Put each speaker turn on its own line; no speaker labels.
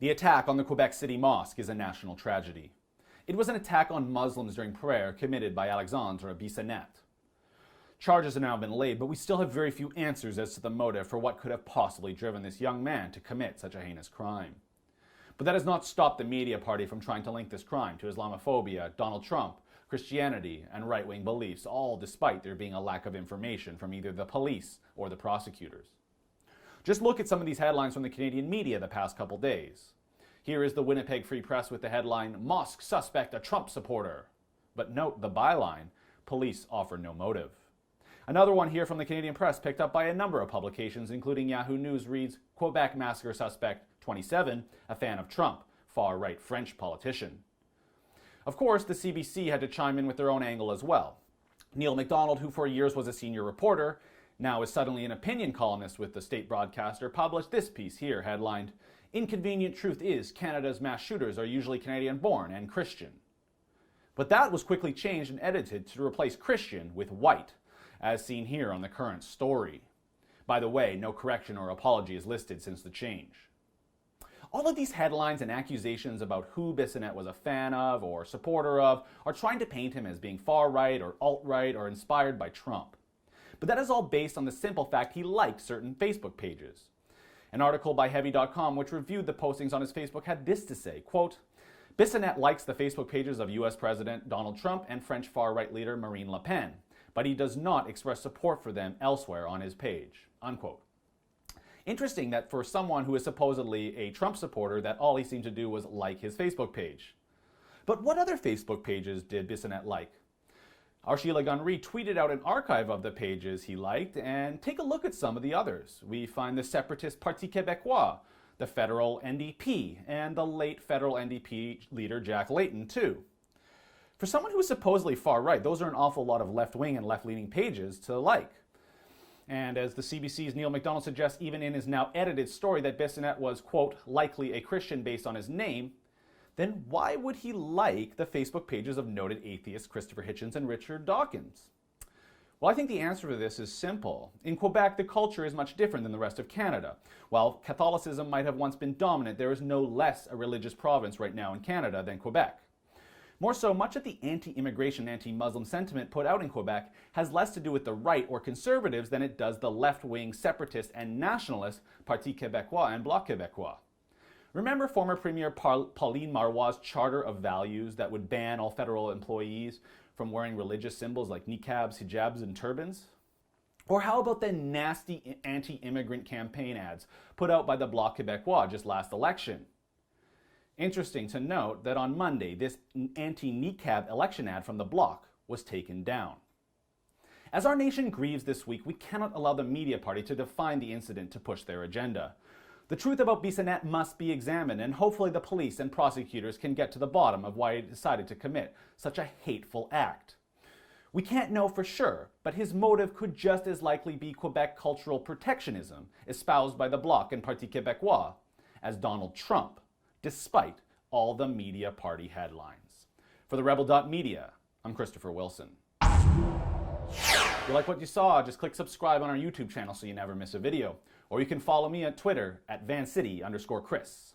The attack on the Quebec City Mosque is a national tragedy. It was an attack on Muslims during prayer committed by Alexandre Bissonnette. Charges have now been laid, but we still have very few answers as to the motive for what could have possibly driven this young man to commit such a heinous crime. But that has not stopped the media party from trying to link this crime to Islamophobia, Donald Trump, Christianity, and right-wing beliefs, all despite there being a lack of information from either the police or the prosecutors. Just look at some of these headlines from the Canadian media the past couple days. Here is the Winnipeg Free Press with the headline, "Mosque suspect a Trump supporter." But note the byline, "Police offer no motive." Another one here from the Canadian Press picked up by a number of publications, including Yahoo News, reads, "Quebec massacre suspect, 27, a fan of Trump, far-right French politician." Of course, the CBC had to chime in with their own angle as well. Neil MacDonald, who for years was a senior reporter, now is suddenly an opinion columnist with the state broadcaster, published this piece here, headlined, "Inconvenient truth is Canada's mass shooters are usually Canadian-born and Christian." But that was quickly changed and edited to replace Christian with white, as seen here on the current story. By the way, no correction or apology is listed since the change. All of these headlines and accusations about who Bissonnette was a fan of or supporter of are trying to paint him as being far-right or alt-right or inspired by Trump. But that is all based on the simple fact he likes certain Facebook pages. An article by Heavy.com which reviewed the postings on his Facebook had this to say, quote, "Bissonnette likes the Facebook pages of US President Donald Trump and French far-right leader Marine Le Pen, but he does not express support for them elsewhere on his page," unquote. Interesting that for someone who is supposedly a Trump supporter, that all he seemed to do was like his Facebook page. But what other Facebook pages did Bissonnette like? Our Sheila Gunn-Reid tweeted out an archive of the pages he liked, and take a look at some of the others. We find the separatist Parti Québécois, the federal NDP, and the late federal NDP leader Jack Layton, too. For someone who is supposedly far-right, those are an awful lot of left-wing and left-leaning pages to like. And as the CBC's Neil MacDonald suggests, even in his now edited story that Bissonnette was, quote, "likely a Christian based on his name," then why would he like the Facebook pages of noted atheists Christopher Hitchens and Richard Dawkins? Well, I think the answer to this is simple. In Quebec, the culture is much different than the rest of Canada. While Catholicism might have once been dominant, there is no less a religious province right now in Canada than Quebec. More so, much of the anti-immigration, anti-Muslim sentiment put out in Quebec has less to do with the right or conservatives than it does the left-wing separatist and nationalist Parti Québécois and Bloc Québécois. Remember former Premier Pauline Marois' charter of values that would ban all federal employees from wearing religious symbols like niqabs, hijabs, and turbans? Or how about the nasty anti-immigrant campaign ads put out by the Bloc Québécois just last election? Interesting to note that on Monday, this anti-niqab election ad from the Bloc was taken down. As our nation grieves this week, we cannot allow the media party to define the incident to push their agenda. The truth about Bissonnette must be examined, and hopefully the police and prosecutors can get to the bottom of why he decided to commit such a hateful act. We can't know for sure, but his motive could just as likely be Quebec cultural protectionism, espoused by the Bloc and Parti Québécois, as Donald Trump, despite all the media party headlines. For the Rebel.media, I'm Christopher Wilson. If you like what you saw, just click subscribe on our YouTube channel so you never miss a video. Or you can follow me on Twitter at vancity_Chris.